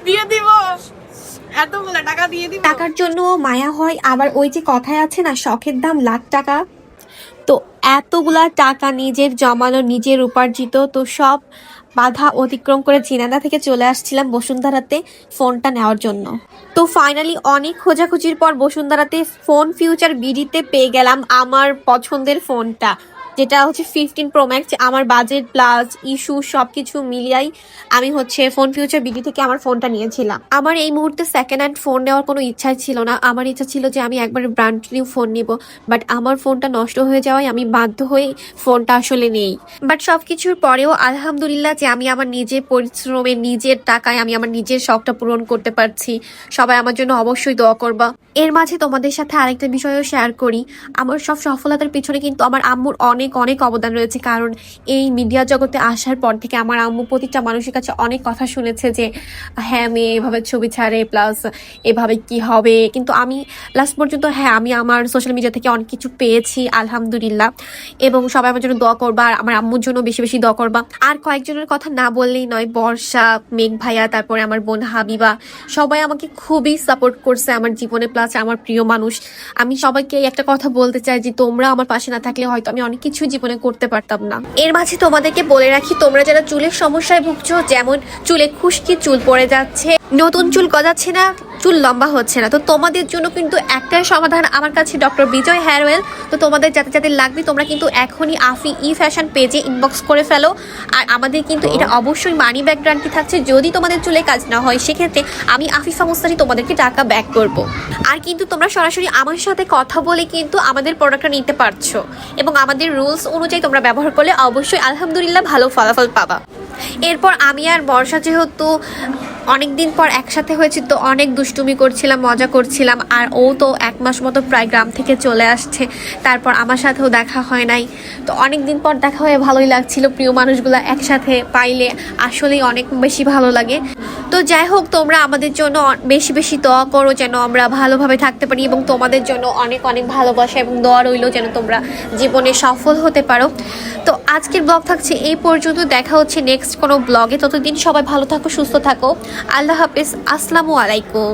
দিয়ে দিব, এতগুলো টাকা দিয়ে দিব। টাকার জন্য মায়া হয়, আবার ওই যে কথায় আছে না, শখের দাম লাখ টাকা। তো এতগুলা টাকা নিজের জমানো, নিজের উপার্জিত, তো সব বাধা অতিক্রম করে জিনাদা থেকে চলে আসছিলাম বসুন্ধরাতে ফোনটা নেওয়ার জন্য। তো ফাইনালি অনেক খোঁজাখুঁজির পর বসুন্ধরাতে ফোন ফিউচার বিডিতে পেয়ে গেলাম আমার পছন্দের ফোনটা, যেটা হচ্ছে 15 Pro Max। আমার বাজেট প্লাস ইস্যু সবকিছু মিলিয়াই আমি হচ্ছে ফোন ফিউচার বিডি থেকে আমার ফোনটা নিয়েছিলাম। আমার এই মুহূর্তে সেকেন্ড হ্যান্ড ফোন নেওয়ার কোনো ইচ্ছাই ছিল না। আমার ইচ্ছা ছিল যে আমি একবারে ব্র্যান্ড নিউ ফোন নিব, বাট আমার ফোনটা নষ্ট হয়ে যাওয়ায় আমি বাধ্য হয়ে ফোনটা আসলে নেই। বাট সবকিছুর পরেও আলহামদুলিল্লাহ যে আমি আমার নিজের পরিশ্রমে, নিজের টাকায় আমি আমার নিজের শখটা পূরণ করতে পারছি। সবাই আমার জন্য অবশ্যই দোয়া করবা। এর মাঝে তোমাদের সাথে আরেকটা বিষয়ও শেয়ার করি। আমার সব সফলতার পিছনে কিন্তু আমার আম্মুর অনেক অনেক অবদান রয়েছে, কারণ এই মিডিয়া জগতে আসার পর থেকে আমার আম্মু প্রতিটা মানুষের কাছে অনেক কথা শুনেছে যে হ্যাঁ মেয়ে এভাবে ছবি ছাড়ে, প্লাস এভাবে কি হবে। কিন্তু আমি লাস্ট পর্যন্ত হ্যাঁ আমি আমার সোশ্যাল মিডিয়া থেকে অনেক কিছু পেয়েছি আলহামদুলিল্লাহ। এবং সবাই আমার জন্য দোয়া করবা, আর আমার আম্মুর জন্য বেশি বেশি দোয়া করবা। আর কয়েকজনের কথা না বললেই নয়, বর্ষা, মেঘ ভাইয়া, তারপরে আমার বোন হাবিবা, সবাই আমাকে খুবই সাপোর্ট করছে আমার জীবনে, প্লাস আমার প্রিয় মানুষ। আমি সবাইকে একটা কথা বলতে চাই যে তোমরা আমার পাশে না থাকলে হয়তো আমি অনেক কিছু জীবনে করতে পারতাম না। এর মাঝে তোমাদেরকে বলে রাখি, তোমরা যারা চুলের সমস্যায় ভুগছো, যেমন চুলে খুশকি, চুল পড়ে যাচ্ছে, নতুন চুল গজাচ্ছে না, চুল লম্বা হচ্ছে না, তো তোমাদের জন্য কিন্তু একটাই সমাধান আমার কাছে, ডক্টর বিজয় হেয়ার অয়েল। তো তোমাদের যাতে যাতে লাগবে তোমরা কিন্তু এখনই আফি ই ফ্যাশন পেজে ইনবক্স করে ফেলো। আর আমাদের কিন্তু এটা অবশ্যই মানি ব্যাক গ্যারান্টি থাকছে, যদি তোমাদের চুলে কাজ না হয় সেক্ষেত্রে আমি আফিফা মুস্তারি তোমাদেরকে টাকা ব্যাক করব। আর কিন্তু তোমরা সরাসরি আমার সাথে কথা বলে কিন্তু আমাদের প্রোডাক্টটা নিতে পারছো, এবং আমাদের রুলস অনুযায়ী তোমরা ব্যবহার করলে অবশ্যই আলহামদুলিল্লাহ ভালো ফলাফল পাবা। এরপর আমি আর বর্ষা যেহেতু অনেকদিন পর একসাথে হয়েছি, তো অনেক দুষ্টুমি করছিলাম, মজা করছিলাম। আর ও তো 1 মাস মতো প্রায় গ্রাম থেকে চলে আসছে, তারপর আমার সাথেও দেখা হয় নাই। তো অনেক দিন পর দেখা হয়ে ভালোই লাগছিল, প্রিয় মানুষগুলো একসাথে পাইলে আসলেই অনেক বেশি ভালো লাগে। তো যাই হোক, তোমরা আমাদের জন্য বেশি বেশি দোয়া করো যেন আমরা ভালোভাবে থাকতে পারি, এবং তোমাদের জন্য অনেক অনেক ভালোবাসা এবং দোয়া রইল যেন তোমরা জীবনে সফল হতে পারো। তো আজকের ব্লগ থাকছে এই পর্যন্ত, দেখা হচ্ছে নেক্সট কোনো ব্লগে। ততদিন সবাই ভালো থাকো, সুস্থ থাকো। আল্লাহ হাফেজ, আসসালামু আলাইকুম।